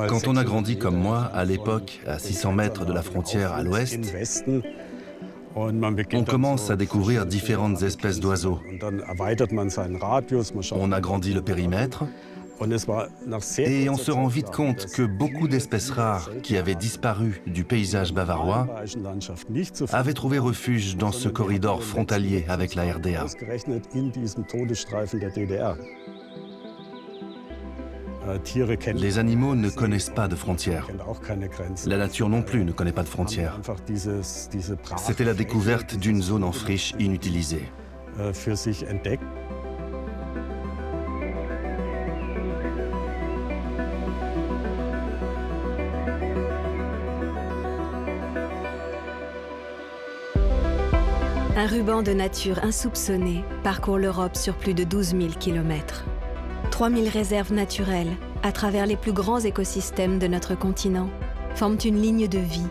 Quand on a grandi comme moi, à l'époque, à 600 mètres de la frontière à l'ouest, on commence à découvrir différentes espèces d'oiseaux. On agrandit le périmètre et on se rend vite compte que beaucoup d'espèces rares qui avaient disparu du paysage bavarois avaient trouvé refuge dans ce corridor frontalier avec la RDA. Les animaux ne connaissent pas de frontières. La nature non plus ne connaît pas de frontières. C'était la découverte d'une zone en friche inutilisée. Un ruban de nature insoupçonnée parcourt l'Europe sur plus de 12 000 km. 3 000 réserves naturelles, à travers les plus grands écosystèmes de notre continent, forment une ligne de vie,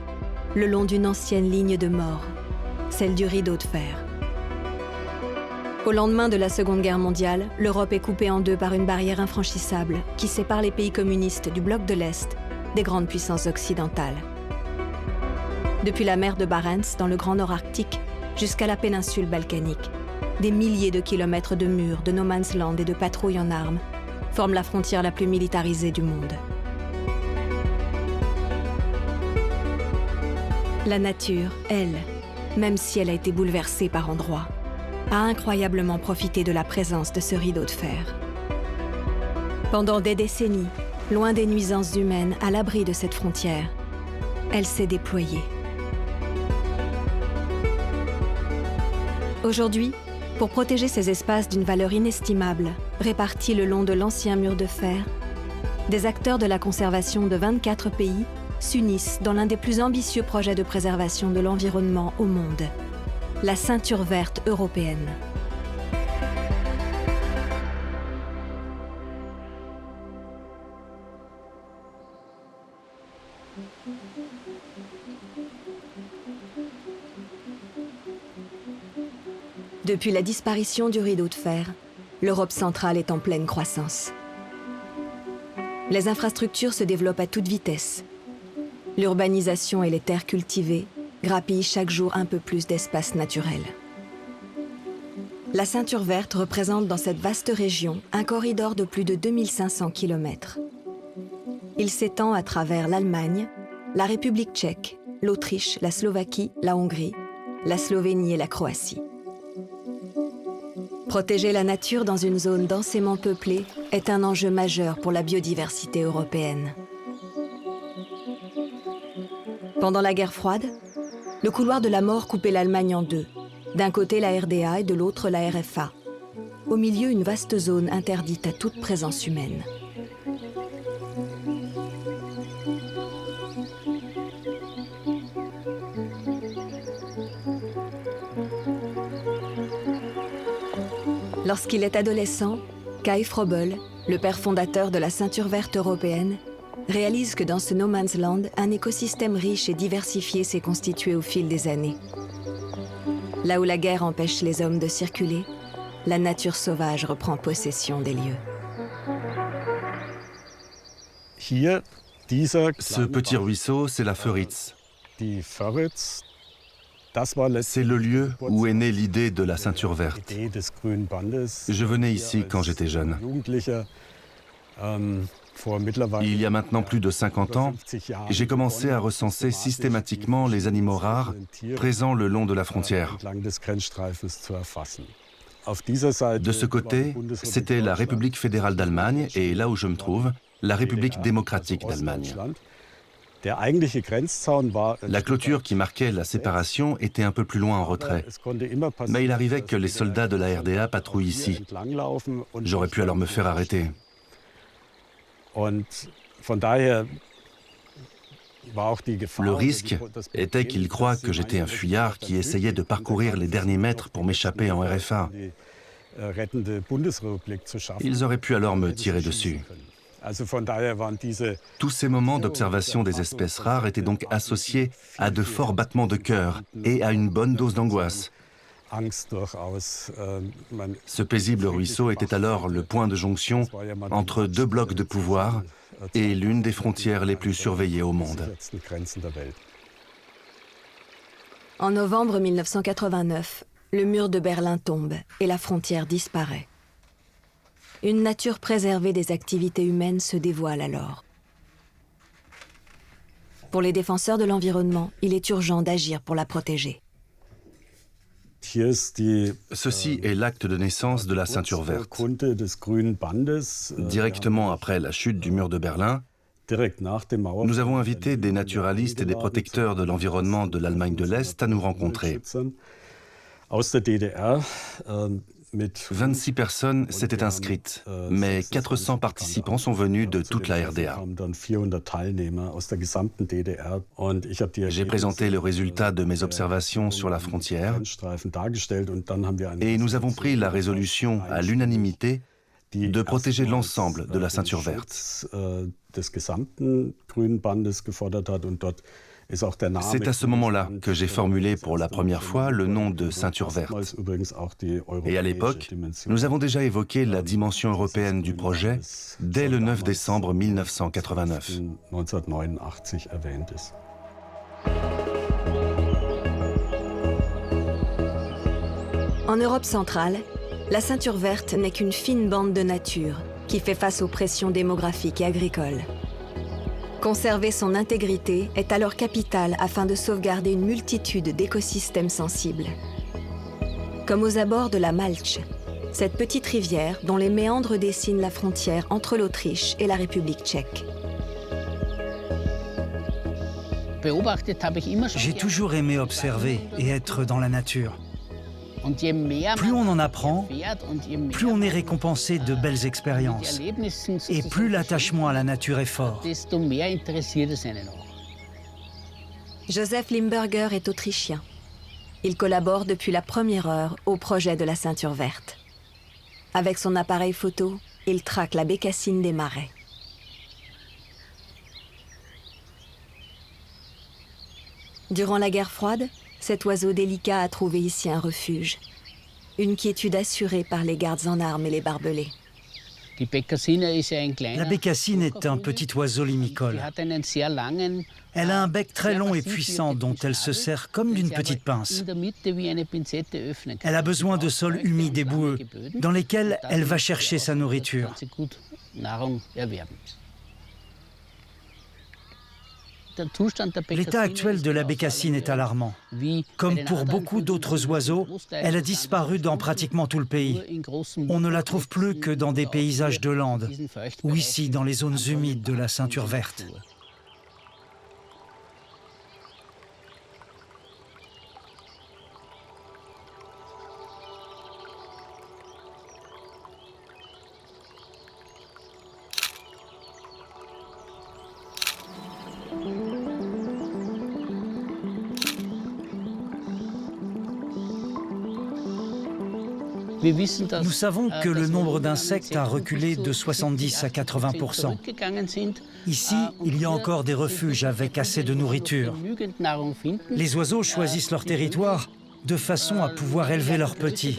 le long d'une ancienne ligne de mort, celle du rideau de fer. Au lendemain de la Seconde Guerre mondiale, l'Europe est coupée en deux par une barrière infranchissable qui sépare les pays communistes du bloc de l'Est des grandes puissances occidentales. Depuis la mer de Barents, dans le Grand Nord Arctique, jusqu'à la péninsule balkanique, des milliers de kilomètres de murs, de no man's land et de patrouilles en armes forment la frontière la plus militarisée du monde. La nature, elle, même si elle a été bouleversée par endroits, a incroyablement profité de la présence de ce rideau de fer. Pendant des décennies, loin des nuisances humaines, à l'abri de cette frontière, elle s'est déployée. Aujourd'hui, pour protéger ces espaces d'une valeur inestimable, répartis le long de l'ancien mur de fer, des acteurs de la conservation de 24 pays s'unissent dans l'un des plus ambitieux projets de préservation de l'environnement au monde, la ceinture verte européenne. Depuis la disparition du rideau de fer, l'Europe centrale est en pleine croissance. Les infrastructures se développent à toute vitesse. L'urbanisation et les terres cultivées grappillent chaque jour un peu plus d'espace naturel. La ceinture verte représente dans cette vaste région un corridor de plus de 2500 km. Il s'étend à travers l'Allemagne, la République tchèque, l'Autriche, la Slovaquie, la Hongrie, la Slovénie et la Croatie. Protéger la nature dans une zone densément peuplée est un enjeu majeur pour la biodiversité européenne. Pendant la guerre froide, le couloir de la mort coupait l'Allemagne en deux. D'un côté la RDA et de l'autre la RFA. Au milieu, une vaste zone interdite à toute présence humaine. Lorsqu'il est adolescent, Kai Frobel, le père fondateur de la ceinture verte européenne, réalise que dans ce no man's land, un écosystème riche et diversifié s'est constitué au fil des années. Là où la guerre empêche les hommes de circuler, la nature sauvage reprend possession des lieux. Ce petit ruisseau, c'est la Föritz. C'est le lieu où est née l'idée de la ceinture verte. Je venais ici quand j'étais jeune. Il y a maintenant plus de 50 ans, j'ai commencé à recenser systématiquement les animaux rares présents le long de la frontière. De ce côté, c'était la République fédérale d'Allemagne et là où je me trouve, la République démocratique d'Allemagne. La clôture qui marquait la séparation était un peu plus loin en retrait. Mais il arrivait que les soldats de la RDA patrouillent ici. J'aurais pu alors me faire arrêter. Le risque était qu'ils croient que j'étais un fuyard qui essayait de parcourir les derniers mètres pour m'échapper en RFA. Ils auraient pu alors me tirer dessus. Tous ces moments d'observation des espèces rares étaient donc associés à de forts battements de cœur et à une bonne dose d'angoisse. Ce paisible ruisseau était alors le point de jonction entre deux blocs de pouvoir et l'une des frontières les plus surveillées au monde. En novembre 1989, le mur de Berlin tombe et la frontière disparaît. Une nature préservée des activités humaines se dévoile alors. Pour les défenseurs de l'environnement, il est urgent d'agir pour la protéger. Ceci est l'acte de naissance de la ceinture verte. Directement après la chute du mur de Berlin, nous avons invité des naturalistes et des protecteurs de l'environnement de l'Allemagne de l'Est à nous rencontrer. 26 personnes s'étaient inscrites, mais 400 participants sont venus de toute la RDA. J'ai présenté le résultat de mes observations sur la frontière et nous avons pris la résolution à l'unanimité de protéger l'ensemble de la ceinture verte. C'est à ce moment-là que j'ai formulé pour la première fois le nom de ceinture verte. Et à l'époque, nous avons déjà évoqué la dimension européenne du projet dès le 9 décembre 1989. En Europe centrale, la ceinture verte n'est qu'une fine bande de nature qui fait face aux pressions démographiques et agricoles. Conserver son intégrité est alors capital afin de sauvegarder une multitude d'écosystèmes sensibles. Comme aux abords de la Malch, cette petite rivière dont les méandres dessinent la frontière entre l'Autriche et la République tchèque. J'ai toujours aimé observer et être dans la nature. Plus on en apprend, plus on est récompensé de belles expériences et plus l'attachement à la nature est fort. Joseph Limburger est autrichien. Il collabore depuis la première heure au projet de la ceinture verte. Avec son appareil photo, il traque la bécassine des marais. Durant la guerre froide, cet oiseau délicat a trouvé ici un refuge. Une quiétude assurée par les gardes en armes et les barbelés. La bécassine est un petit oiseau limicole. Elle a un bec très long et puissant dont elle se sert comme d'une petite pince. Elle a besoin de sols humides et boueux dans lesquels elle va chercher sa nourriture. L'état actuel de la bécassine est alarmant. Comme pour beaucoup d'autres oiseaux, elle a disparu dans pratiquement tout le pays. On ne la trouve plus que dans des paysages de landes, ou ici dans les zones humides de la ceinture verte. Nous savons que le nombre d'insectes a reculé de 70 à 80%. Ici, il y a encore des refuges avec assez de nourriture. Les oiseaux choisissent leur territoire de façon à pouvoir élever leurs petits.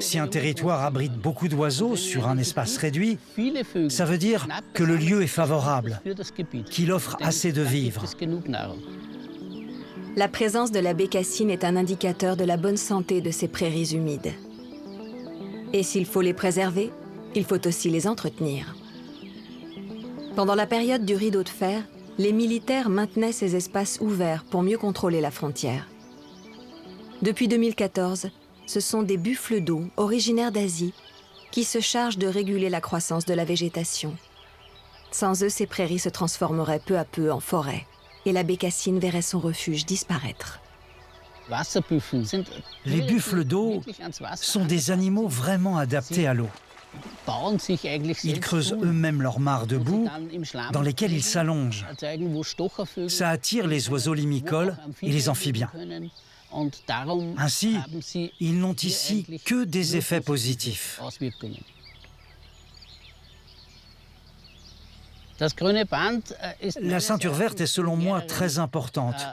Si un territoire abrite beaucoup d'oiseaux sur un espace réduit, ça veut dire que le lieu est favorable, qu'il offre assez de vivres. La présence de la bécassine est un indicateur de la bonne santé de ces prairies humides. Et s'il faut les préserver, il faut aussi les entretenir. Pendant la période du rideau de fer, les militaires maintenaient ces espaces ouverts pour mieux contrôler la frontière. Depuis 2014, ce sont des buffles d'eau originaires d'Asie qui se chargent de réguler la croissance de la végétation. Sans eux, ces prairies se transformeraient peu à peu en forêt et la bécassine verrait son refuge disparaître. Les buffles d'eau sont des animaux vraiment adaptés à l'eau. Ils creusent eux-mêmes leurs mares de boue dans lesquelles ils s'allongent. Ça attire les oiseaux limicoles et les amphibiens. Ainsi, ils n'ont ici que des effets positifs. La ceinture verte est selon moi très importante,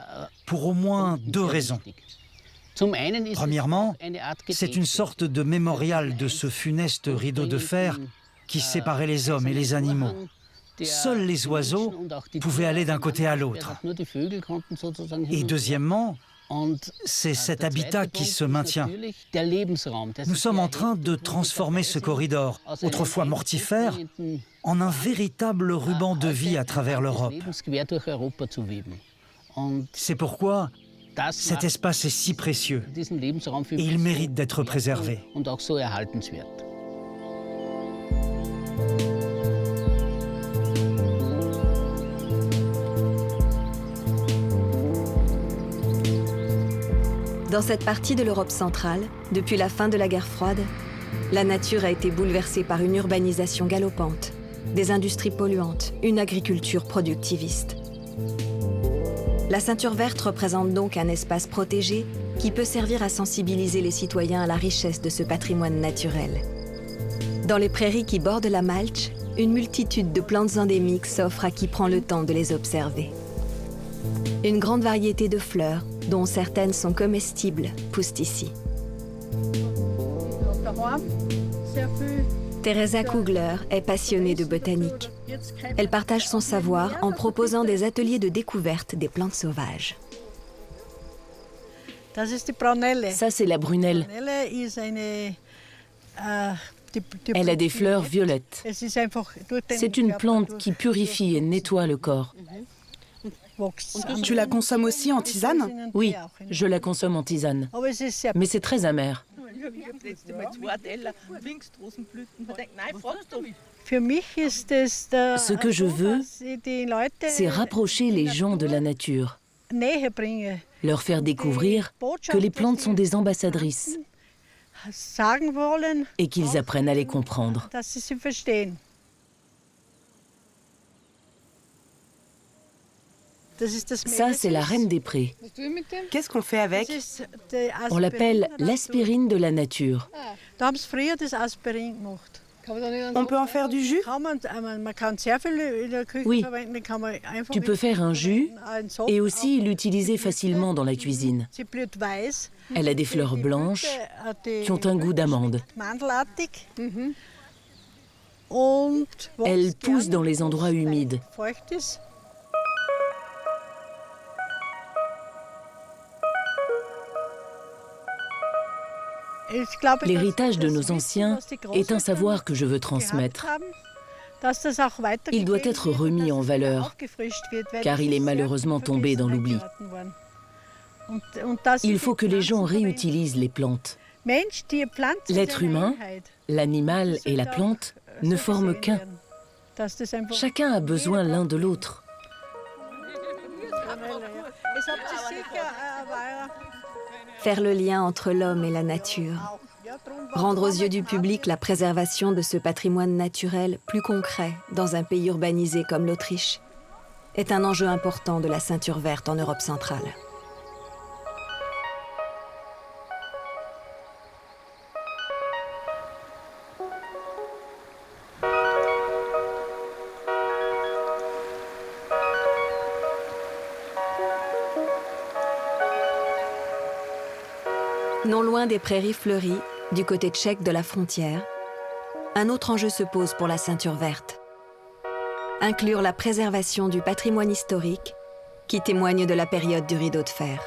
pour au moins deux raisons. Premièrement, c'est une sorte de mémorial de ce funeste rideau de fer qui séparait les hommes et les animaux. Seuls les oiseaux pouvaient aller d'un côté à l'autre. Et deuxièmement, c'est cet habitat qui se maintient. Nous sommes en train de transformer ce corridor, autrefois mortifère, en un véritable ruban de vie à travers l'Europe. C'est pourquoi cet espace est si précieux et il mérite d'être préservé. Dans cette partie de l'Europe centrale, depuis la fin de la guerre froide, la nature a été bouleversée par une urbanisation galopante, des industries polluantes, une agriculture productiviste. La ceinture verte représente donc un espace protégé qui peut servir à sensibiliser les citoyens à la richesse de ce patrimoine naturel. Dans les prairies qui bordent la Malche, une multitude de plantes endémiques s'offre à qui prend le temps de les observer. Une grande variété de fleurs, dont certaines sont comestibles, poussent ici. Teresa Kugler est passionnée de botanique. Elle partage son savoir en proposant des ateliers de découverte des plantes sauvages. Ça, c'est la brunelle. Elle a des fleurs violettes. C'est une plante qui purifie et nettoie le corps. Tu la consommes aussi en tisane? Oui, je la consomme en tisane. Mais c'est très amer. Ce que je veux, c'est rapprocher les gens de la nature. Leur faire découvrir que les plantes sont des ambassadrices et qu'ils apprennent à les comprendre. Ça, c'est la reine des prés. Qu'est-ce qu'on fait avec? On l'appelle l'aspirine de la nature. On peut en faire du jus? Oui, tu peux faire un jus et aussi l'utiliser facilement dans la cuisine. Elle a des fleurs blanches qui ont un goût d'amande. Elle pousse dans les endroits humides. L'héritage de nos anciens est un savoir que je veux transmettre. Il doit être remis en valeur, car il est malheureusement tombé dans l'oubli. Il faut que les gens réutilisent les plantes. L'être humain, l'animal et la plante ne forment qu'un. Chacun a besoin l'un de l'autre. Faire le lien entre l'homme et la nature. Rendre aux yeux du public la préservation de ce patrimoine naturel plus concret dans un pays urbanisé comme l'Autriche est un enjeu important de la ceinture verte en Europe centrale. Non loin des prairies fleuries, du côté tchèque de la frontière, un autre enjeu se pose pour la ceinture verte. Inclure la préservation du patrimoine historique qui témoigne de la période du rideau de fer.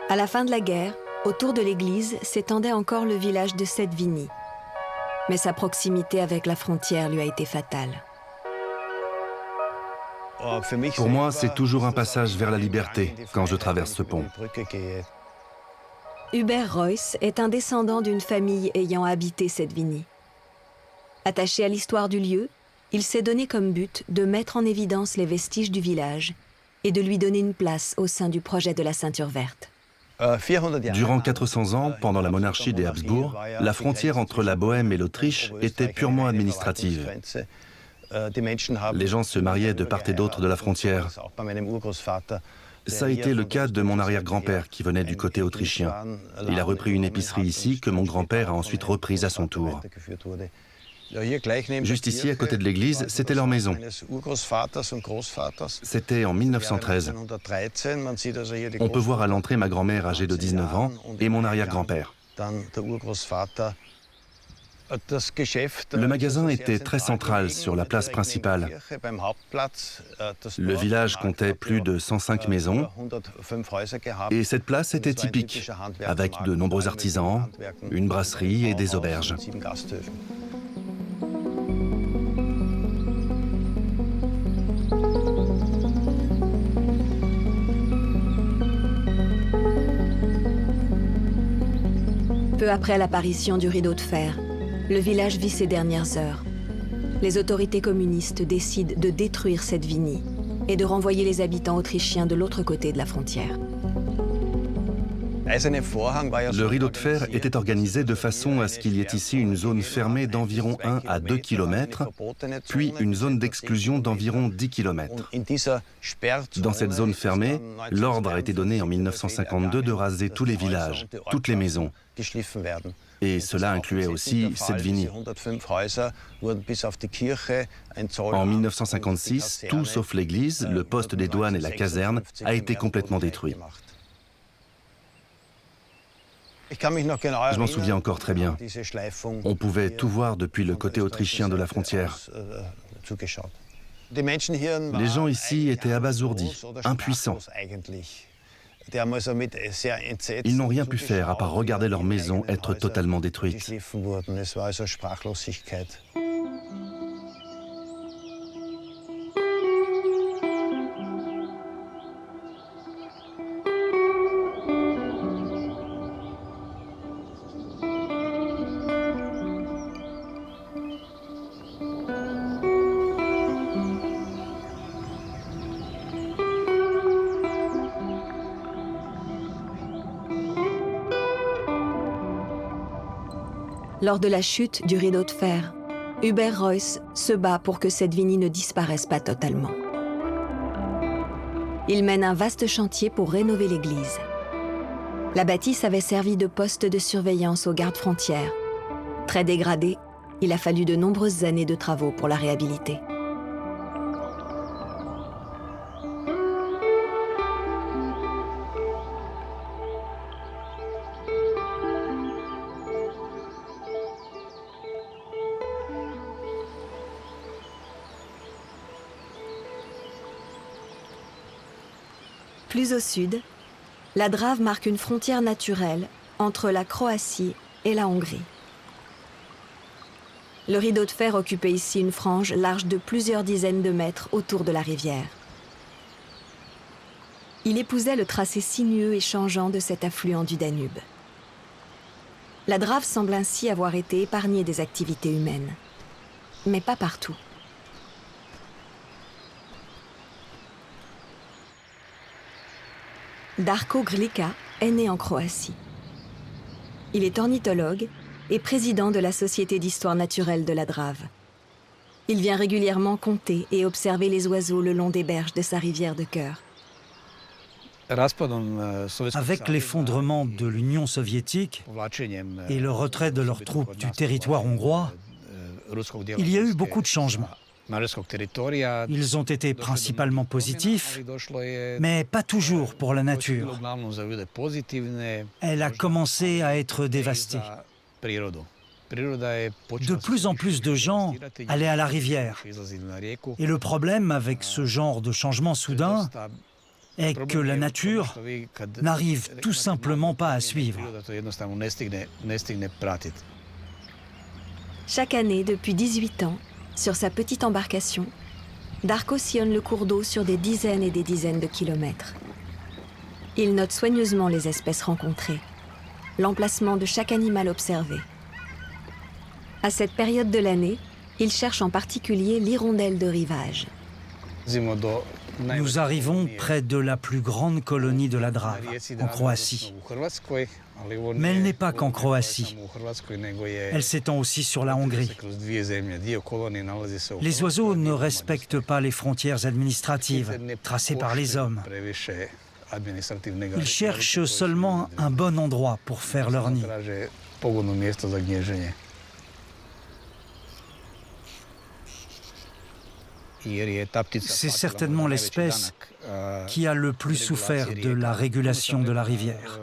À la fin de la guerre, autour de l'église s'étendait encore le village de Sedviny. Mais sa proximité avec la frontière lui a été fatale. Pour moi, c'est toujours un passage vers la liberté quand je traverse ce pont. Hubert Reuss est un descendant d'une famille ayant habité Sedviny. Attaché à l'histoire du lieu, il s'est donné comme but de mettre en évidence les vestiges du village et de lui donner une place au sein du projet de la ceinture verte. Durant 400 ans, pendant la monarchie des Habsbourg, la frontière entre la Bohême et l'Autriche était purement administrative. Les gens se mariaient de part et d'autre de la frontière. Ça a été le cas de mon arrière-grand-père qui venait du côté autrichien. Il a repris une épicerie ici que mon grand-père a ensuite reprise à son tour. Juste ici, à côté de l'église, c'était leur maison. C'était en 1913. On peut voir à l'entrée ma grand-mère âgée de 19 ans et mon arrière-grand-père. Le magasin était très central sur la place principale. Le village comptait plus de 105 maisons et cette place était typique, avec de nombreux artisans, une brasserie et des auberges. Peu après l'apparition du rideau de fer, le village vit ses dernières heures. Les autorités communistes décident de détruire cette vinie et de renvoyer les habitants autrichiens de l'autre côté de la frontière. Le rideau de fer était organisé de façon à ce qu'il y ait ici une zone fermée d'environ 1 à 2 km, puis une zone d'exclusion d'environ 10 km. Dans cette zone fermée, l'ordre a été donné en 1952 de raser tous les villages, toutes les maisons. Et cela incluait aussi cette vinie. En 1956, tout sauf l'église, le poste des douanes et la caserne a été complètement détruit. Je m'en souviens encore très bien. On pouvait tout voir depuis le côté autrichien de la frontière. Les gens ici étaient abasourdis, impuissants. Ils n'ont rien pu faire à part regarder leur maison être totalement détruite. Lors de la chute du rideau de fer, Hubert Reuss se bat pour que cette vinie ne disparaisse pas totalement. Il mène un vaste chantier pour rénover l'église. La bâtisse avait servi de poste de surveillance aux gardes-frontières. Très dégradée, il a fallu de nombreuses années de travaux pour la réhabiliter. Plus au sud, la Drave marque une frontière naturelle entre la Croatie et la Hongrie. Le rideau de fer occupait ici une frange large de plusieurs dizaines de mètres autour de la rivière. Il épousait le tracé sinueux et changeant de cet affluent du Danube. La Drave semble ainsi avoir été épargnée des activités humaines, mais pas partout. Darko Grlica est né en Croatie. Il est ornithologue et président de la Société d'histoire naturelle de la Drave. Il vient régulièrement compter et observer les oiseaux le long des berges de sa rivière de cœur. Avec l'effondrement de l'Union soviétique et le retrait de leurs troupes du territoire hongrois, il y a eu beaucoup de changements. Ils ont été principalement positifs, mais pas toujours pour la nature. Elle a commencé à être dévastée. De plus en plus de gens allaient à la rivière. Et le problème avec ce genre de changement soudain est que la nature n'arrive tout simplement pas à suivre. Chaque année, depuis 18 ans, sur sa petite embarcation, Darko sillonne le cours d'eau sur des dizaines et des dizaines de kilomètres. Il note soigneusement les espèces rencontrées, l'emplacement de chaque animal observé. À cette période de l'année, il cherche en particulier l'hirondelle de rivage. Nous arrivons près de la plus grande colonie de la Drave, en Croatie. Mais elle n'est pas qu'en Croatie. Elle s'étend aussi sur la Hongrie. Les oiseaux ne respectent pas les frontières administratives tracées par les hommes. Ils cherchent seulement un bon endroit pour faire leur nid. C'est certainement l'espèce qui a le plus souffert de la régulation de la rivière.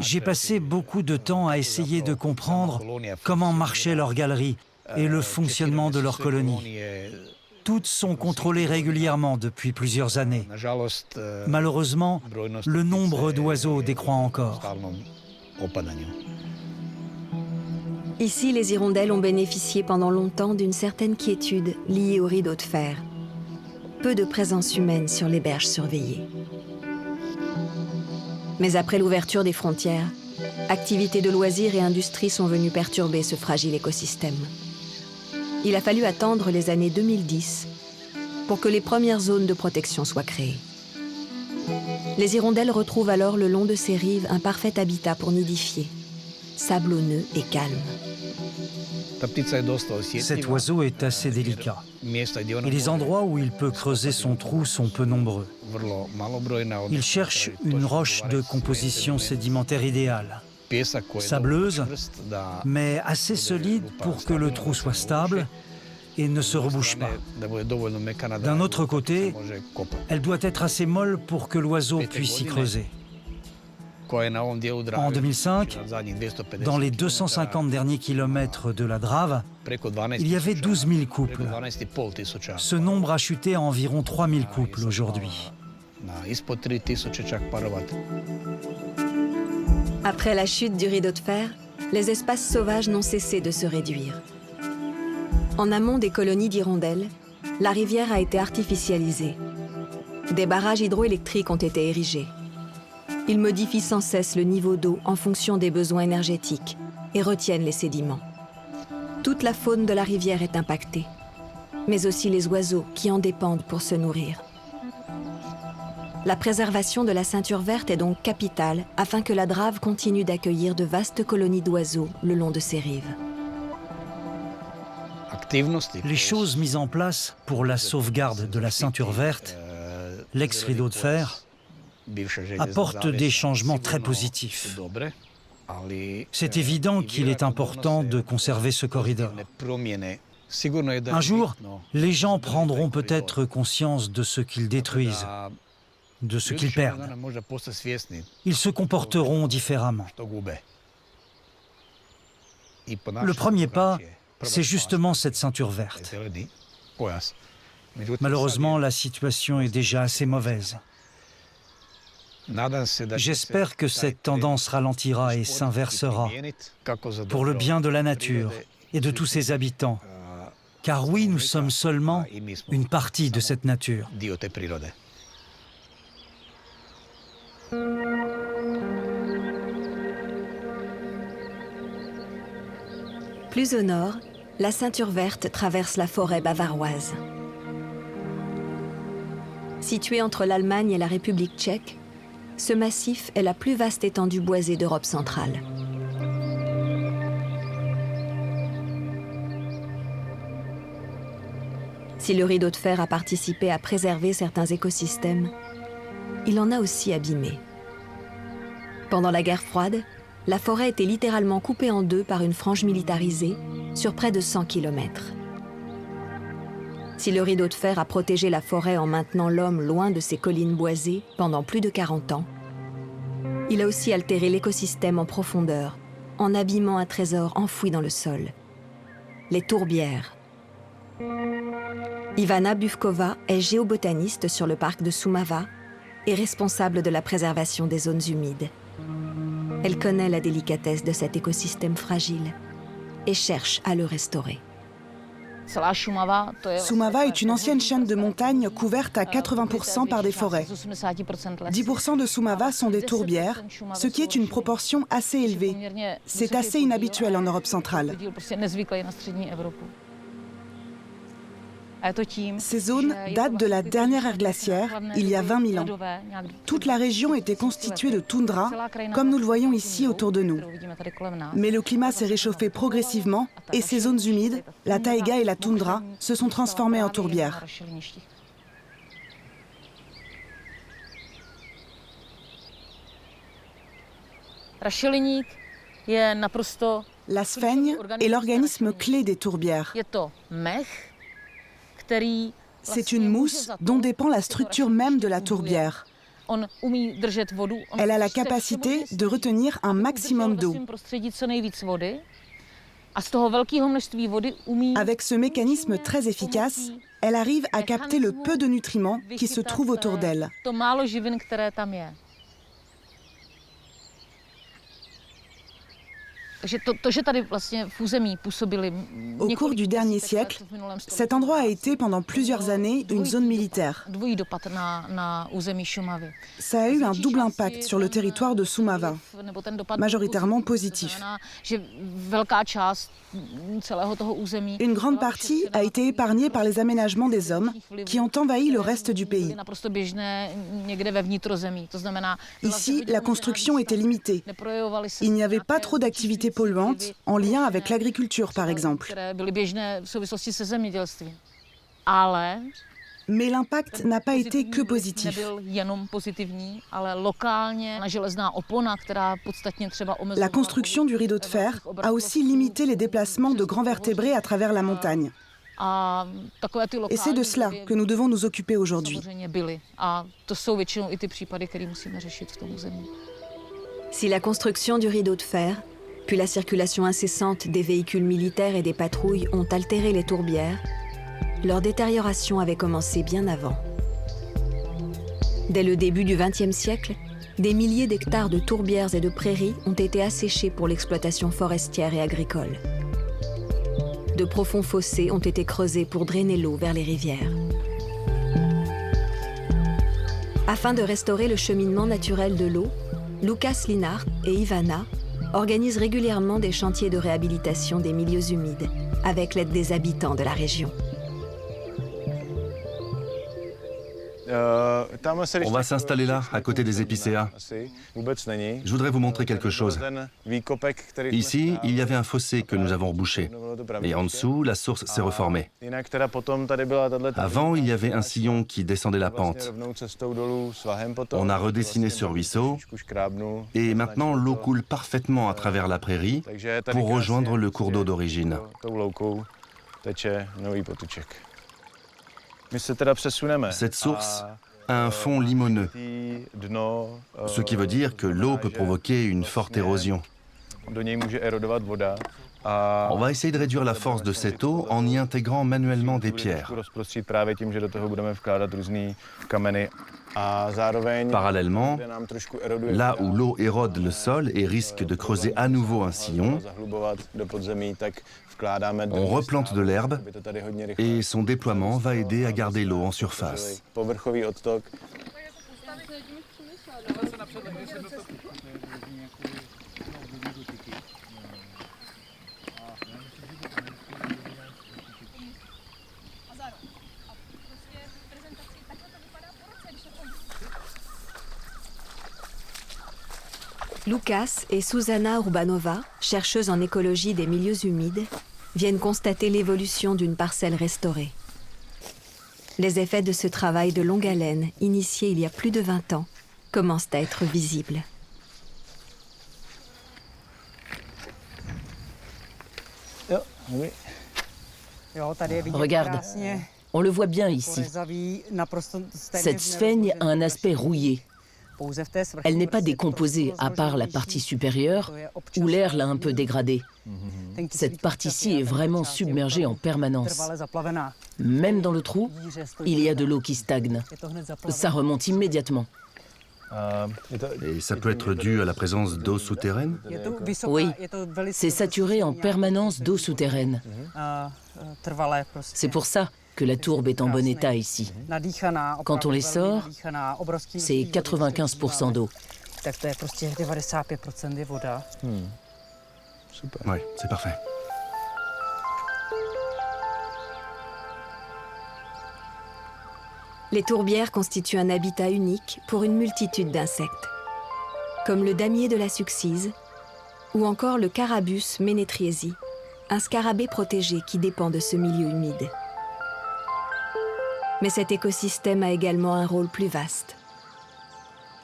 J'ai passé beaucoup de temps à essayer de comprendre comment marchaient leurs galeries et le fonctionnement de leurs colonies. Toutes sont contrôlées régulièrement depuis plusieurs années. Malheureusement, le nombre d'oiseaux décroît encore. Ici, les hirondelles ont bénéficié pendant longtemps d'une certaine quiétude liée au rideau de fer. Peu de présence humaine sur les berges surveillées. Mais après l'ouverture des frontières, activités de loisirs et industries sont venues perturber ce fragile écosystème. Il a fallu attendre les années 2010 pour que les premières zones de protection soient créées. Les hirondelles retrouvent alors le long de ces rives un parfait habitat pour nidifier, sablonneux et calme. Cet oiseau est assez délicat. Et les endroits où il peut creuser son trou sont peu nombreux. Il cherche une roche de composition sédimentaire idéale, sableuse, mais assez solide pour que le trou soit stable et ne se rebouche pas. D'un autre côté, elle doit être assez molle pour que l'oiseau puisse y creuser. En 2005, dans les 250 derniers kilomètres de la Drave, il y avait 12 000 couples. Ce nombre a chuté à environ 3 000 couples aujourd'hui. Après la chute du rideau de fer, les espaces sauvages n'ont cessé de se réduire. En amont des colonies d'hirondelles, la rivière a été artificialisée. Des barrages hydroélectriques ont été érigés. Ils modifient sans cesse le niveau d'eau en fonction des besoins énergétiques et retiennent les sédiments. Toute la faune de la rivière est impactée, mais aussi les oiseaux qui en dépendent pour se nourrir. La préservation de la ceinture verte est donc capitale afin que la Drave continue d'accueillir de vastes colonies d'oiseaux le long de ses rives. Les choses mises en place pour la sauvegarde de la ceinture verte, l'ex-rideau de fer, apportent des changements très positifs. C'est évident qu'il est important de conserver ce corridor. Un jour, les gens prendront peut-être conscience de ce qu'ils détruisent, de ce qu'ils perdent. Ils se comporteront différemment. Le premier pas, c'est justement cette ceinture verte. Malheureusement, la situation est déjà assez mauvaise. J'espère que cette tendance ralentira et s'inversera pour le bien de la nature et de tous ses habitants. Car oui, nous sommes seulement une partie de cette nature. Plus au nord, la ceinture verte traverse la forêt bavaroise. Située entre l'Allemagne et la République tchèque, ce massif est la plus vaste étendue boisée d'Europe centrale. Si le rideau de fer a participé à préserver certains écosystèmes, il en a aussi abîmé. Pendant la guerre froide, la forêt était littéralement coupée en deux par une frange militarisée sur près de 100 km. Si le rideau de fer a protégé la forêt en maintenant l'homme loin de ses collines boisées pendant plus de 40 ans, il a aussi altéré l'écosystème en profondeur, en abîmant un trésor enfoui dans le sol, les tourbières. Ivana Bufkova est géobotaniste sur le parc de Šumava et responsable de la préservation des zones humides. Elle connaît la délicatesse de cet écosystème fragile et cherche à le restaurer. Šumava est une ancienne chaîne de montagnes couverte à 80% par des forêts. 10% de Šumava sont des tourbières, ce qui est une proportion assez élevée. C'est assez inhabituel en Europe centrale. Ces zones datent de la dernière ère glaciaire, il y a 20 000 ans. Toute la région était constituée de toundra, comme nous le voyons ici autour de nous. Mais le climat s'est réchauffé progressivement et ces zones humides, la taïga et la toundra, se sont transformées en tourbières. La sphaigne est l'organisme clé des tourbières. C'est une mousse dont dépend la structure même de la tourbière. Elle a la capacité de retenir un maximum d'eau. Avec ce mécanisme très efficace, elle arrive à capter le peu de nutriments qui se trouvent autour d'elle. Au cours du dernier siècle, cet endroit a été pendant plusieurs années une zone militaire. Ça a eu un double impact sur le territoire de Šumava, majoritairement positif. Une grande partie a été épargnée par les aménagements des hommes qui ont envahi le reste du pays. Ici, la construction était limitée. Il n'y avait pas trop d'activités polluantes en lien avec l'agriculture, par exemple. Mais l'impact n'a pas été que positif. La construction du rideau de fer a aussi limité les déplacements de grands vertébrés à travers la montagne. Et c'est de cela que nous devons nous occuper aujourd'hui. Si la construction du rideau de fer, puis la circulation incessante des véhicules militaires et des patrouilles ont altéré les tourbières, leur détérioration avait commencé bien avant. Dès le début du XXe siècle, des milliers d'hectares de tourbières et de prairies ont été asséchés pour l'exploitation forestière et agricole. De profonds fossés ont été creusés pour drainer l'eau vers les rivières. Afin de restaurer le cheminement naturel de l'eau, Lukas Linhart et Ivana organisent régulièrement des chantiers de réhabilitation des milieux humides avec l'aide des habitants de la région. On va s'installer là, à côté des épicéas. Je voudrais vous montrer quelque chose. Ici, il y avait un fossé que nous avons rebouché. Et en dessous, la source s'est reformée. Avant, il y avait un sillon qui descendait la pente. On a redessiné ce ruisseau. Et maintenant, l'eau coule parfaitement à travers la prairie pour rejoindre le cours d'eau d'origine. Cette source a un fond limoneux, ce qui veut dire que l'eau peut provoquer une forte érosion. On va essayer de réduire la force de cette eau en y intégrant manuellement des pierres. Parallèlement, là où l'eau érode le sol et risque de creuser à nouveau un sillon, on replante de l'herbe et son déploiement va aider à garder l'eau en surface. Lukas et Zuzana Urbanova, chercheuses en écologie des milieux humides, viennent constater l'évolution d'une parcelle restaurée. Les effets de ce travail de longue haleine, initié il y a plus de 20 ans, commencent à être visibles. Regarde, on le voit bien ici. Cette sphaigne a un aspect rouillé. Elle n'est pas décomposée, à part la partie supérieure, où l'air l'a un peu dégradée. Cette partie-ci est vraiment submergée en permanence. Même dans le trou, il y a de l'eau qui stagne. Ça remonte immédiatement. Et ça peut être dû à la présence d'eau souterraine? Oui, c'est saturé en permanence d'eau souterraine. C'est pour ça que la tourbe est en bon état ici. Quand on les sort, c'est 95% d'eau. Oui, c'est parfait. Les tourbières constituent un habitat unique pour une multitude d'insectes, comme le damier de la Succise ou encore le Carabus menetriesi, un scarabée protégé qui dépend de ce milieu humide. Mais cet écosystème a également un rôle plus vaste.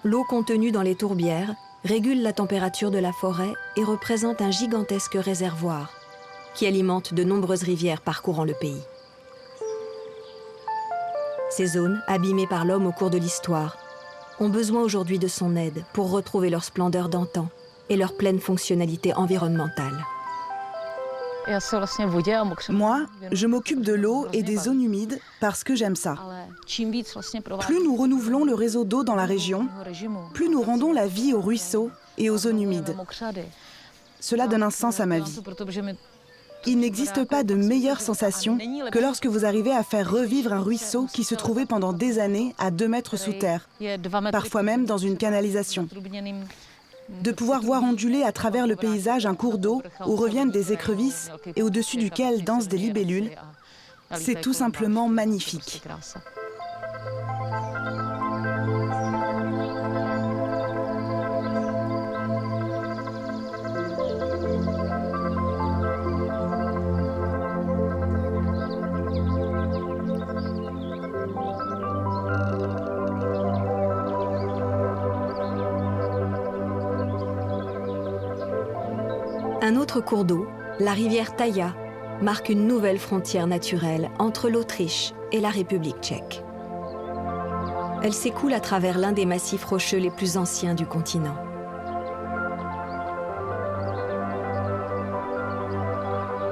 L'eau contenue dans les tourbières régule la température de la forêt et représente un gigantesque réservoir qui alimente de nombreuses rivières parcourant le pays. Ces zones, abîmées par l'homme au cours de l'histoire, ont besoin aujourd'hui de son aide pour retrouver leur splendeur d'antan et leur pleine fonctionnalité environnementale. Moi, je m'occupe de l'eau et des zones humides parce que j'aime ça. Plus nous renouvelons le réseau d'eau dans la région, plus nous rendons la vie aux ruisseaux et aux zones humides. Cela donne un sens à ma vie. Il n'existe pas de meilleure sensation que lorsque vous arrivez à faire revivre un ruisseau qui se trouvait pendant des années à 2 mètres sous terre, parfois même dans une canalisation. De pouvoir voir onduler à travers le paysage un cours d'eau où reviennent des écrevisses et au-dessus duquel dansent des libellules, c'est tout simplement magnifique. Un autre cours d'eau, la rivière Taja, marque une nouvelle frontière naturelle entre l'Autriche et la République tchèque. Elle s'écoule à travers l'un des massifs rocheux les plus anciens du continent.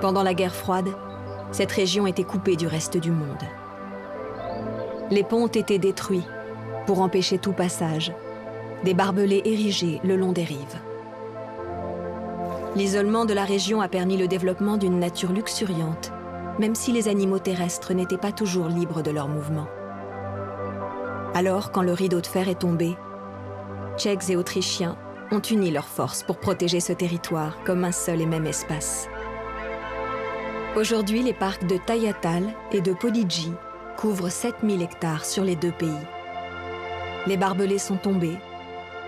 Pendant la guerre froide, cette région était coupée du reste du monde. Les ponts ont été détruits pour empêcher tout passage, des barbelés érigés le long des rives. L'isolement de la région a permis le développement d'une nature luxuriante, même si les animaux terrestres n'étaient pas toujours libres de leurs mouvements. Alors, quand le rideau de fer est tombé, Tchèques et Autrichiens ont uni leurs forces pour protéger ce territoire comme un seul et même espace. Aujourd'hui, les parcs de Tajatal et de Podyji couvrent 7000 hectares sur les 2 pays. Les barbelés sont tombés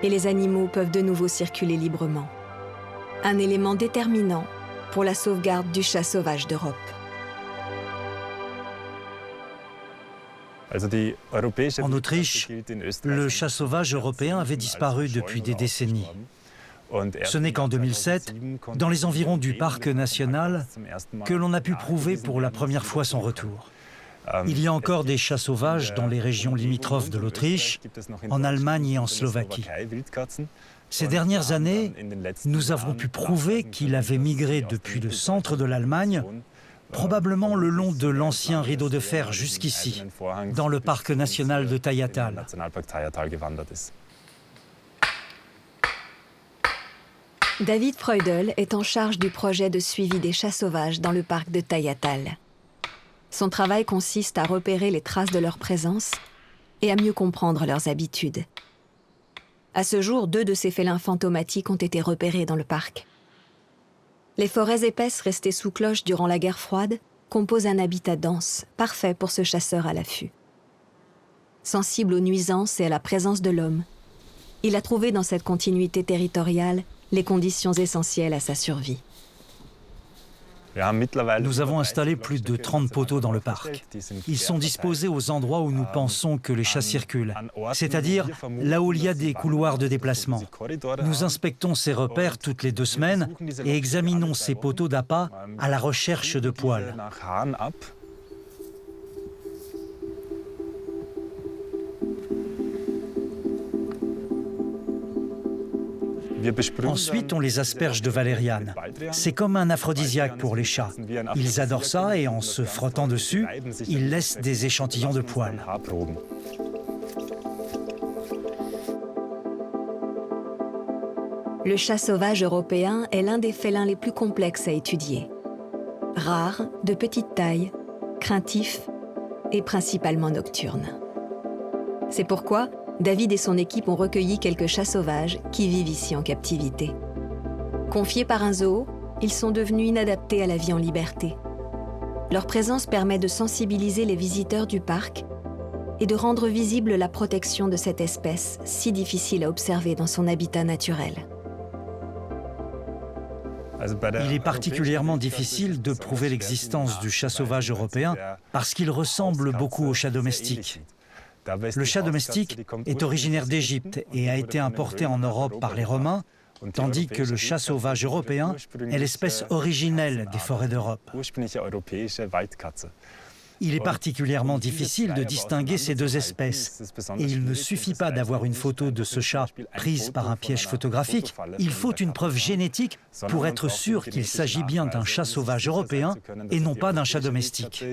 et les animaux peuvent de nouveau circuler librement. Un élément déterminant pour la sauvegarde du chat sauvage d'Europe. En Autriche, le chat sauvage européen avait disparu depuis des décennies. Ce n'est qu'en 2007, dans les environs du parc national, que l'on a pu prouver pour la première fois son retour. Il y a encore des chats sauvages dans les régions limitrophes de l'Autriche, en Allemagne et en Slovaquie. Ces dernières années, nous avons pu prouver qu'il avait migré depuis le centre de l'Allemagne, probablement le long de l'ancien rideau de fer jusqu'ici, dans le parc national de Tajatal. David Freudel est en charge du projet de suivi des chats sauvages dans le parc de Tajatal. Son travail consiste à repérer les traces de leur présence et à mieux comprendre leurs habitudes. À ce jour, 2 de ces félins fantomatiques ont été repérés dans le parc. Les forêts épaisses restées sous cloche durant la guerre froide composent un habitat dense, parfait pour ce chasseur à l'affût. Sensible aux nuisances et à la présence de l'homme, il a trouvé dans cette continuité territoriale les conditions essentielles à sa survie. Nous avons installé plus de 30 poteaux dans le parc. Ils sont disposés aux endroits où nous pensons que les chats circulent, c'est-à-dire là où il y a des couloirs de déplacement. Nous inspectons ces repères toutes les 2 semaines et examinons ces poteaux d'appât à la recherche de poils. Ensuite, on les asperge de valériane. C'est comme un aphrodisiaque pour les chats. Ils adorent ça et en se frottant dessus, ils laissent des échantillons de poils. Le chat sauvage européen est l'un des félins les plus complexes à étudier. Rare, de petite taille, craintif et principalement nocturne. C'est pourquoi David et son équipe ont recueilli quelques chats sauvages qui vivent ici en captivité. Confiés par un zoo, ils sont devenus inadaptés à la vie en liberté. Leur présence permet de sensibiliser les visiteurs du parc et de rendre visible la protection de cette espèce si difficile à observer dans son habitat naturel. Il est particulièrement difficile de prouver l'existence du chat sauvage européen parce qu'il ressemble beaucoup au chat domestique. Le chat domestique est originaire d'Égypte et a été importé en Europe par les Romains, tandis que le chat sauvage européen est l'espèce originelle des forêts d'Europe. Il est particulièrement difficile de distinguer ces deux espèces. Et il ne suffit pas d'avoir une photo de ce chat prise par un piège photographique. Il faut une preuve génétique pour être sûr qu'il s'agit bien d'un chat sauvage européen et non pas d'un chat domestique.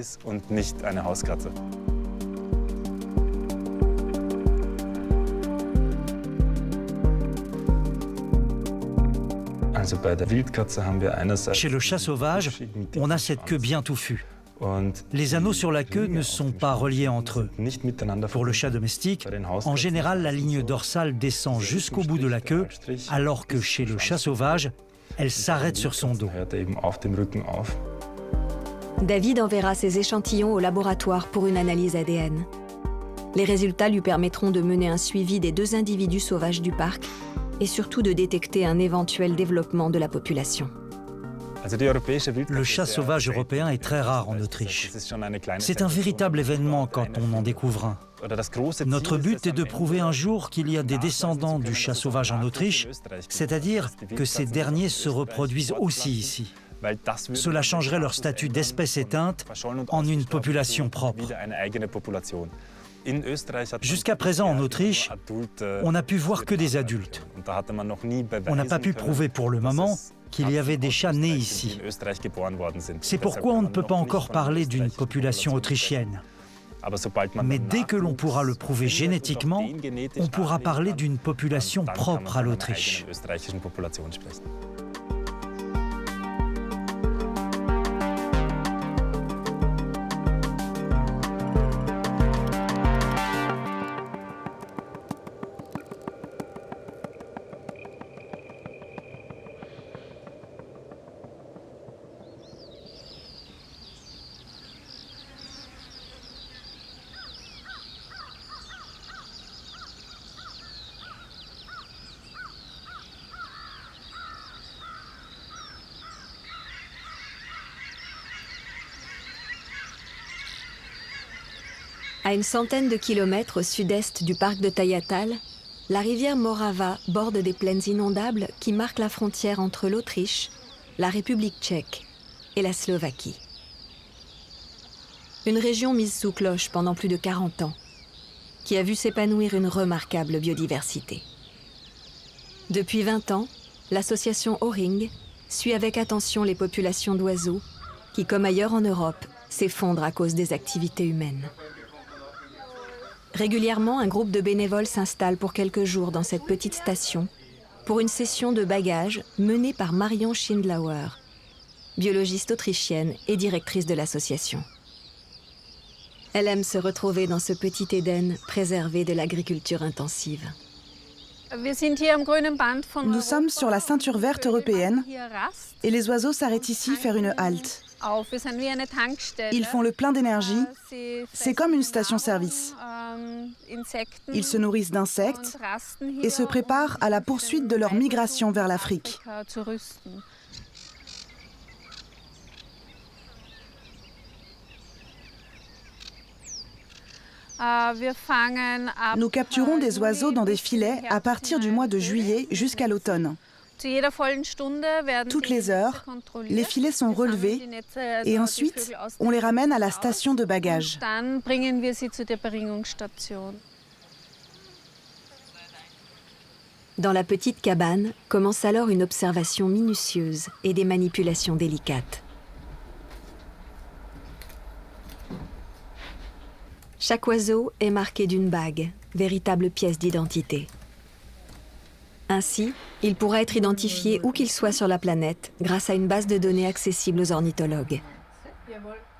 Chez le chat sauvage, on a cette queue bien touffue. Les anneaux sur la queue ne sont pas reliés entre eux. Pour le chat domestique, en général, la ligne dorsale descend jusqu'au bout de la queue, alors que chez le chat sauvage, elle s'arrête sur son dos. David enverra ses échantillons au laboratoire pour une analyse ADN. Les résultats lui permettront de mener un suivi des 2 individus sauvages du parc et surtout de détecter un éventuel développement de la population. Le chat sauvage européen est très rare en Autriche. C'est un véritable événement quand on en découvre un. Notre but est de prouver un jour qu'il y a des descendants du chat sauvage en Autriche, c'est-à-dire que ces derniers se reproduisent aussi ici. Cela changerait leur statut d'espèce éteinte en une population propre. Jusqu'à présent, en Autriche, on n'a pu voir que des adultes. On n'a pas pu prouver pour le moment qu'il y avait des chats nés ici. C'est pourquoi on ne peut pas encore parler d'une population autrichienne. Mais dès que l'on pourra le prouver génétiquement, on pourra parler d'une population propre à l'Autriche. À une centaine de kilomètres au sud-est du parc de Tajatal, la rivière Morava borde des plaines inondables qui marquent la frontière entre l'Autriche, la République tchèque et la Slovaquie. Une région mise sous cloche pendant plus de 40 ans, qui a vu s'épanouir une remarquable biodiversité. Depuis 20 ans, l'association O-Ring suit avec attention les populations d'oiseaux qui, comme ailleurs en Europe, s'effondrent à cause des activités humaines. Régulièrement, un groupe de bénévoles s'installe pour quelques jours dans cette petite station pour une session de bagages menée par Marion Schindlauer, biologiste autrichienne et directrice de l'association. Elle aime se retrouver dans ce petit Éden préservé de l'agriculture intensive. Nous sommes sur la ceinture verte européenne et les oiseaux s'arrêtent ici faire une halte. Ils font le plein d'énergie. C'est comme une station-service. Ils se nourrissent d'insectes et se préparent à la poursuite de leur migration vers l'Afrique. Nous capturons des oiseaux dans des filets à partir du mois de juillet jusqu'à l'automne. Toutes les heures, les filets sont relevés et ensuite, on les ramène à la station de bagages. Dans la petite cabane commence alors une observation minutieuse et des manipulations délicates. Chaque oiseau est marqué d'une bague, véritable pièce d'identité. Ainsi, il pourra être identifié où qu'il soit sur la planète grâce à une base de données accessible aux ornithologues.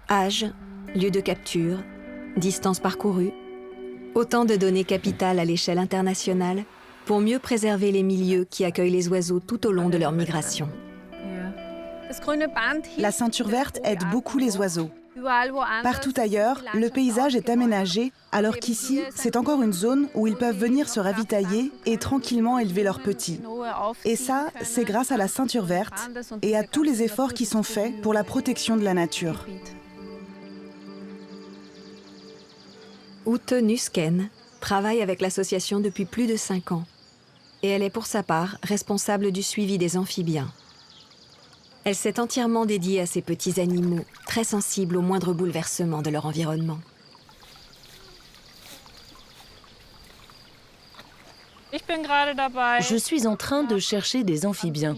Âge, lieu de capture, distance parcourue, autant de données capitales à l'échelle internationale pour mieux préserver les milieux qui accueillent les oiseaux tout au long de leur migration. La ceinture verte aide beaucoup les oiseaux. Partout ailleurs, le paysage est aménagé, alors qu'ici, c'est encore une zone où ils peuvent venir se ravitailler et tranquillement élever leurs petits. Et ça, c'est grâce à la ceinture verte et à tous les efforts qui sont faits pour la protection de la nature. Ute Nusken travaille avec l'association depuis plus de 5 ans et elle est pour sa part responsable du suivi des amphibiens. Elle s'est entièrement dédiée à ces petits animaux, très sensibles au moindre bouleversement de leur environnement. Je suis en train de chercher des amphibiens.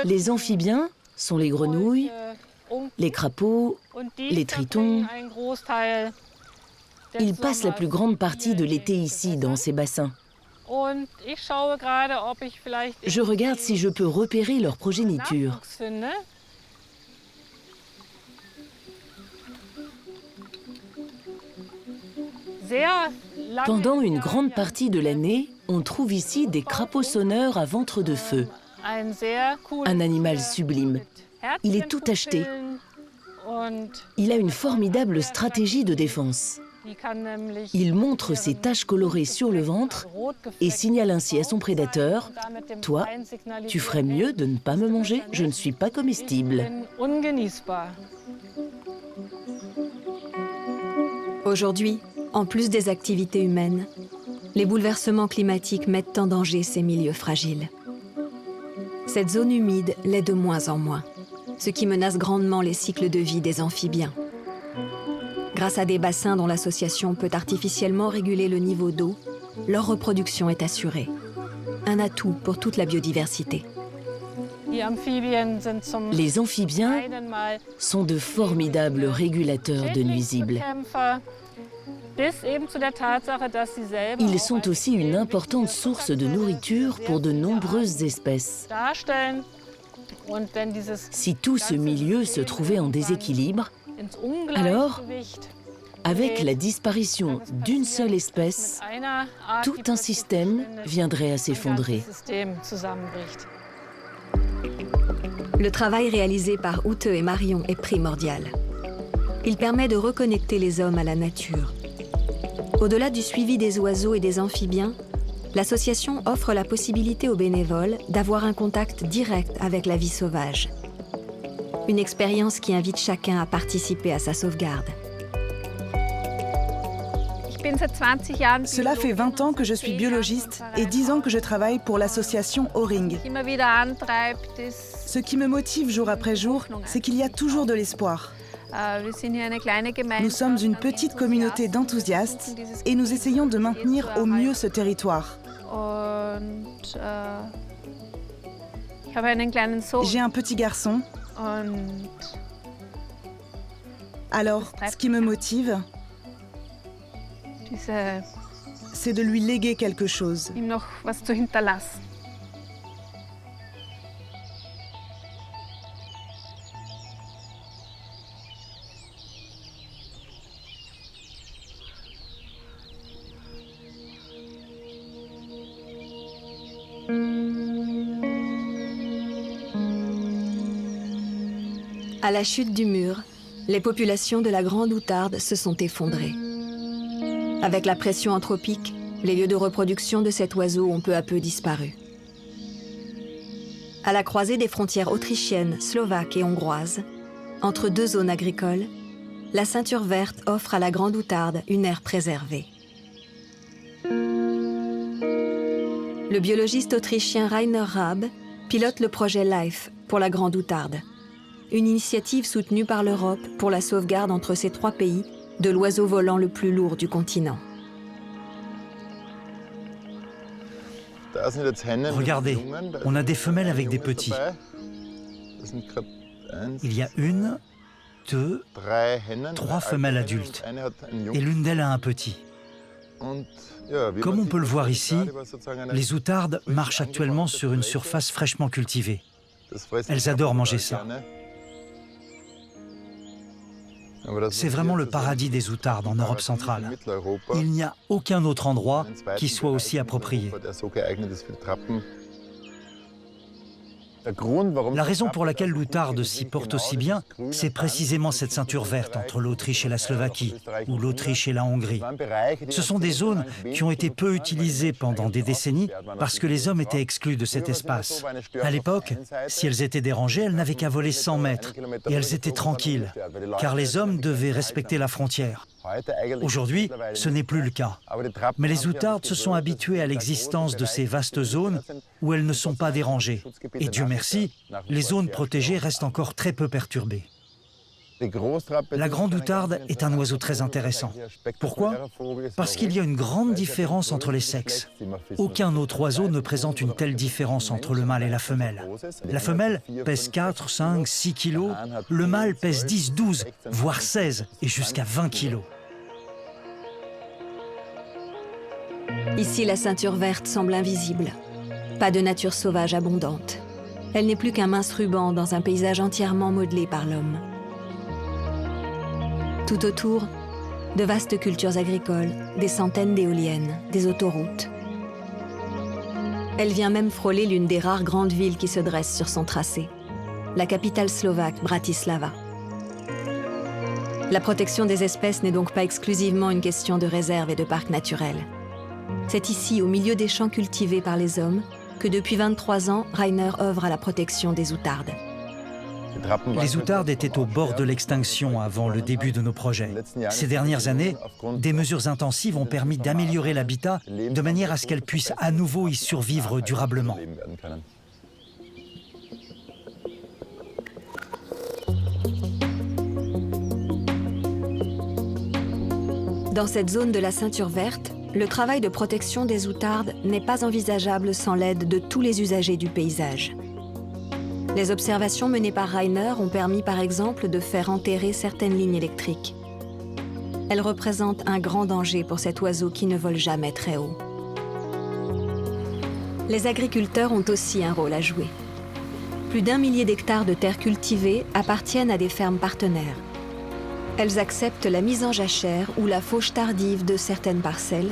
Les amphibiens sont les grenouilles, les crapauds, les tritons. Ils passent la plus grande partie de l'été ici, dans ces bassins. Je regarde si je peux repérer leur progéniture. Pendant une grande partie de l'année, on trouve ici des crapauds sonneurs à ventre de feu. Un animal sublime. Il est tout tacheté. Il a une formidable stratégie de défense. Il montre ses taches colorées sur le ventre et signale ainsi à son prédateur « Toi, tu ferais mieux de ne pas me manger, je ne suis pas comestible. » Aujourd'hui, en plus des activités humaines, les bouleversements climatiques mettent en danger ces milieux fragiles. Cette zone humide l'est de moins en moins, ce qui menace grandement les cycles de vie des amphibiens. Grâce à des bassins dont l'association peut artificiellement réguler le niveau d'eau, leur reproduction est assurée. Un atout pour toute la biodiversité. Les amphibiens sont de formidables régulateurs de nuisibles. Ils sont aussi une importante source de nourriture pour de nombreuses espèces. Si tout ce milieu se trouvait en déséquilibre, alors, avec la disparition d'une seule espèce, tout un système viendrait à s'effondrer. Le travail réalisé par Ute et Marion est primordial. Il permet de reconnecter les hommes à la nature. Au-delà du suivi des oiseaux et des amphibiens, l'association offre la possibilité aux bénévoles d'avoir un contact direct avec la vie sauvage. Une expérience qui invite chacun à participer à sa sauvegarde. Cela fait 20 ans que je suis biologiste et 10 ans que je travaille pour l'association O-Ring. Ce qui me motive jour après jour, c'est qu'il y a toujours de l'espoir. Nous sommes une petite communauté d'enthousiastes et nous essayons de maintenir au mieux ce territoire. J'ai un petit garçon. Alors, ce qui me motive, c'est de lui léguer quelque chose. À la chute du mur, les populations de la Grande Outarde se sont effondrées. Avec la pression anthropique, les lieux de reproduction de cet oiseau ont peu à peu disparu. À la croisée des frontières autrichiennes, slovaques et hongroises, entre deux zones agricoles, la ceinture verte offre à la Grande Outarde une aire préservée. Le biologiste autrichien Rainer Raab pilote le projet LIFE pour la Grande Outarde, une initiative soutenue par l'Europe pour la sauvegarde entre ces trois pays de l'oiseau volant le plus lourd du continent. Regardez, on a des femelles avec des petits. Il y a une, deux, trois femelles adultes, et l'une d'elles a un petit. Comme on peut le voir ici, les outardes marchent actuellement sur une surface fraîchement cultivée. Elles adorent manger ça. C'est vraiment le paradis des outardes en Europe centrale. Il n'y a aucun autre endroit qui soit aussi approprié. La raison pour laquelle l'outarde s'y porte aussi bien, c'est précisément cette ceinture verte entre l'Autriche et la Slovaquie, ou l'Autriche et la Hongrie. Ce sont des zones qui ont été peu utilisées pendant des décennies parce que les hommes étaient exclus de cet espace. À l'époque, si elles étaient dérangées, elles n'avaient qu'à voler 100 mètres et elles étaient tranquilles, car les hommes devaient respecter la frontière. Aujourd'hui, ce n'est plus le cas. Mais les outardes se sont habituées à l'existence de ces vastes zones où elles ne sont pas dérangées. Et Dieu merci, les zones protégées restent encore très peu perturbées. La grande outarde est un oiseau très intéressant. Pourquoi? Parce qu'il y a une grande différence entre les sexes. Aucun autre oiseau ne présente une telle différence entre le mâle et la femelle. La femelle pèse 4, 5, 6 kilos, le mâle pèse 10, 12, voire 16 et jusqu'à 20 kilos. Ici, la ceinture verte semble invisible. Pas de nature sauvage abondante. Elle n'est plus qu'un mince ruban dans un paysage entièrement modelé par l'homme. Tout autour, de vastes cultures agricoles, des centaines d'éoliennes, des autoroutes. Elle vient même frôler l'une des rares grandes villes qui se dressent sur son tracé, la capitale slovaque, Bratislava. La protection des espèces n'est donc pas exclusivement une question de réserve et de parcs naturels. C'est ici, au milieu des champs cultivés par les hommes, que depuis 23 ans, Rainer œuvre à la protection des outardes. Les outardes étaient au bord de l'extinction avant le début de nos projets. Ces dernières années, des mesures intensives ont permis d'améliorer l'habitat de manière à ce qu'elles puissent à nouveau y survivre durablement. Dans cette zone de la ceinture verte, le travail de protection des outardes n'est pas envisageable sans l'aide de tous les usagers du paysage. Les observations menées par Rainer ont permis par exemple de faire enterrer certaines lignes électriques. Elles représentent un grand danger pour cet oiseau qui ne vole jamais très haut. Les agriculteurs ont aussi un rôle à jouer. Plus d'1 millier d'hectares de terres cultivées appartiennent à des fermes partenaires. Elles acceptent la mise en jachère ou la fauche tardive de certaines parcelles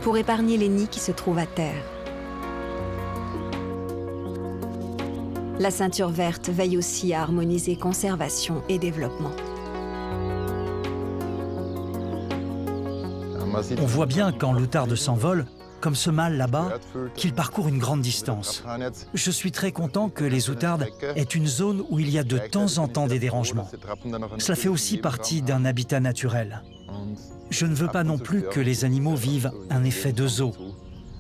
pour épargner les nids qui se trouvent à terre. La ceinture verte veille aussi à harmoniser conservation et développement. On voit bien quand l'outarde s'envole, comme ce mâle là-bas, qu'il parcourt une grande distance. Je suis très content que les outardes aient une zone où il y a de temps en temps des dérangements. Cela fait aussi partie d'un habitat naturel. Je ne veux pas non plus que les animaux vivent un effet de zoo,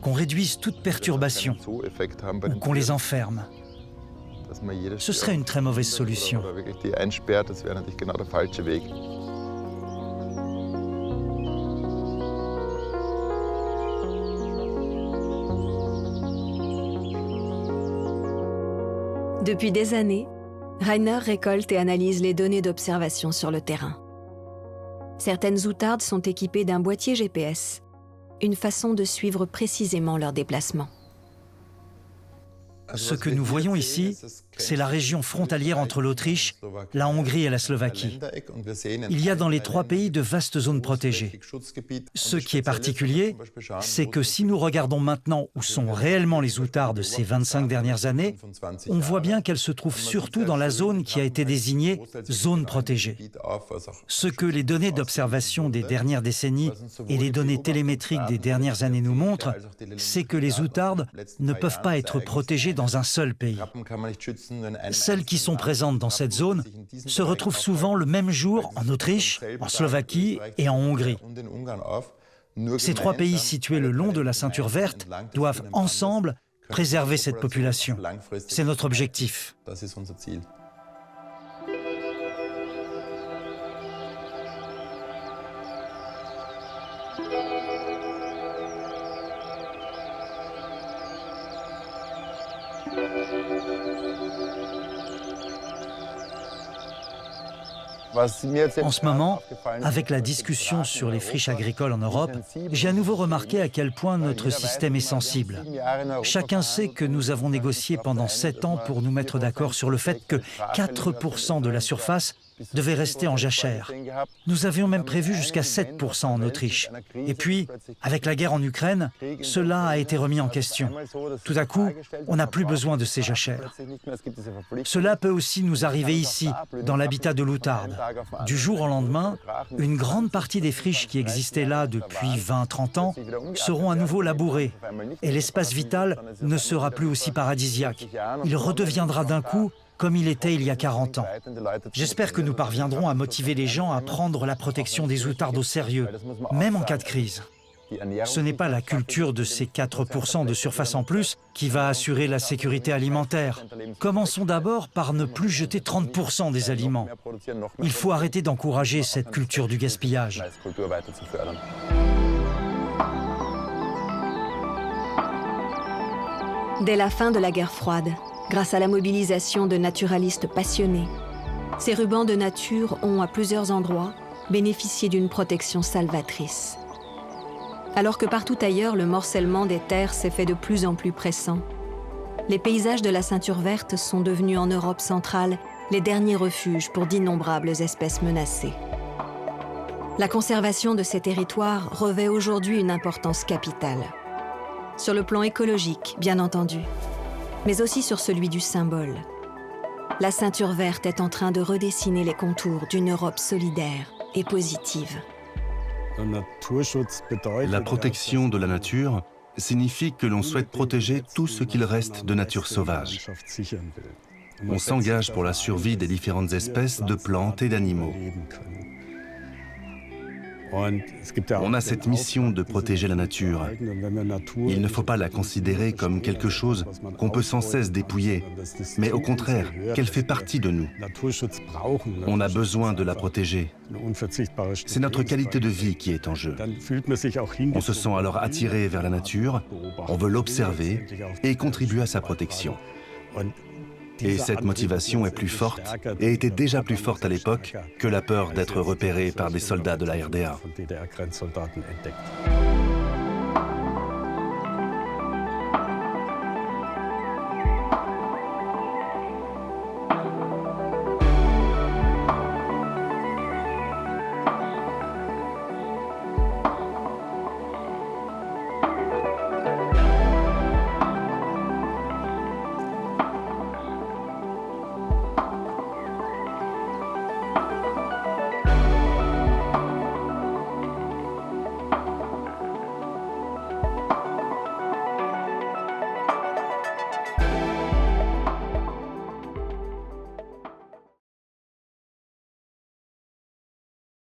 qu'on réduise toute perturbation ou qu'on les enferme. Ce serait une très mauvaise solution. Depuis des années, Rainer récolte et analyse les données d'observation sur le terrain. Certaines outardes sont équipées d'un boîtier GPS, une façon de suivre précisément leurs déplacements. Ce que nous voyons ici, c'est la région frontalière entre l'Autriche, la Hongrie et la Slovaquie. Il y a dans les trois pays de vastes zones protégées. Ce qui est particulier, c'est que si nous regardons maintenant où sont réellement les outardes ces 25 dernières années, on voit bien qu'elles se trouvent surtout dans la zone qui a été désignée zone protégée. Ce que les données d'observation des dernières décennies et les données télémétriques des dernières années nous montrent, c'est que les outardes ne peuvent pas être protégées dans un seul pays. Celles qui sont présentes dans cette zone se retrouvent souvent le même jour en Autriche, en Slovaquie et en Hongrie. Ces trois pays situés le long de la ceinture verte doivent ensemble préserver cette population. C'est notre objectif. En ce moment, avec la discussion sur les friches agricoles en Europe, j'ai à nouveau remarqué à quel point notre système est sensible. Chacun sait que nous avons négocié pendant 7 ans pour nous mettre d'accord sur le fait que 4% de la surface devait rester en jachère. Nous avions même prévu jusqu'à 7% en Autriche. Et puis, avec la guerre en Ukraine, cela a été remis en question. Tout à coup, on n'a plus besoin de ces jachères. Cela peut aussi nous arriver ici, dans l'habitat de l'outarde. Du jour au lendemain, une grande partie des friches qui existaient là depuis 20-30 ans seront à nouveau labourées. Et l'espace vital ne sera plus aussi paradisiaque. Il redeviendra d'un coup comme il était il y a 40 ans. J'espère que nous parviendrons à motiver les gens à prendre la protection des outardes au sérieux, même en cas de crise. Ce n'est pas la culture de ces 4% de surface en plus qui va assurer la sécurité alimentaire. Commençons d'abord par ne plus jeter 30% des aliments. Il faut arrêter d'encourager cette culture du gaspillage. Dès la fin de la guerre froide, grâce à la mobilisation de naturalistes passionnés, ces rubans de nature ont, à plusieurs endroits, bénéficié d'une protection salvatrice. Alors que partout ailleurs, le morcellement des terres s'est fait de plus en plus pressant, les paysages de la ceinture verte sont devenus en Europe centrale les derniers refuges pour d'innombrables espèces menacées. La conservation de ces territoires revêt aujourd'hui une importance capitale. Sur le plan écologique, bien entendu, mais aussi sur celui du symbole. La ceinture verte est en train de redessiner les contours d'une Europe solidaire et positive. La protection de la nature signifie que l'on souhaite protéger tout ce qu'il reste de nature sauvage. On s'engage pour la survie des différentes espèces de plantes et d'animaux. On a cette mission de protéger la nature. Il ne faut pas la considérer comme quelque chose qu'on peut sans cesse dépouiller, mais au contraire, qu'elle fait partie de nous. On a besoin de la protéger. C'est notre qualité de vie qui est en jeu. On se sent alors attiré vers la nature, on veut l'observer et contribuer à sa protection. Et cette motivation est plus forte, et était déjà plus forte à l'époque, que la peur d'être repéré par des soldats de la RDA.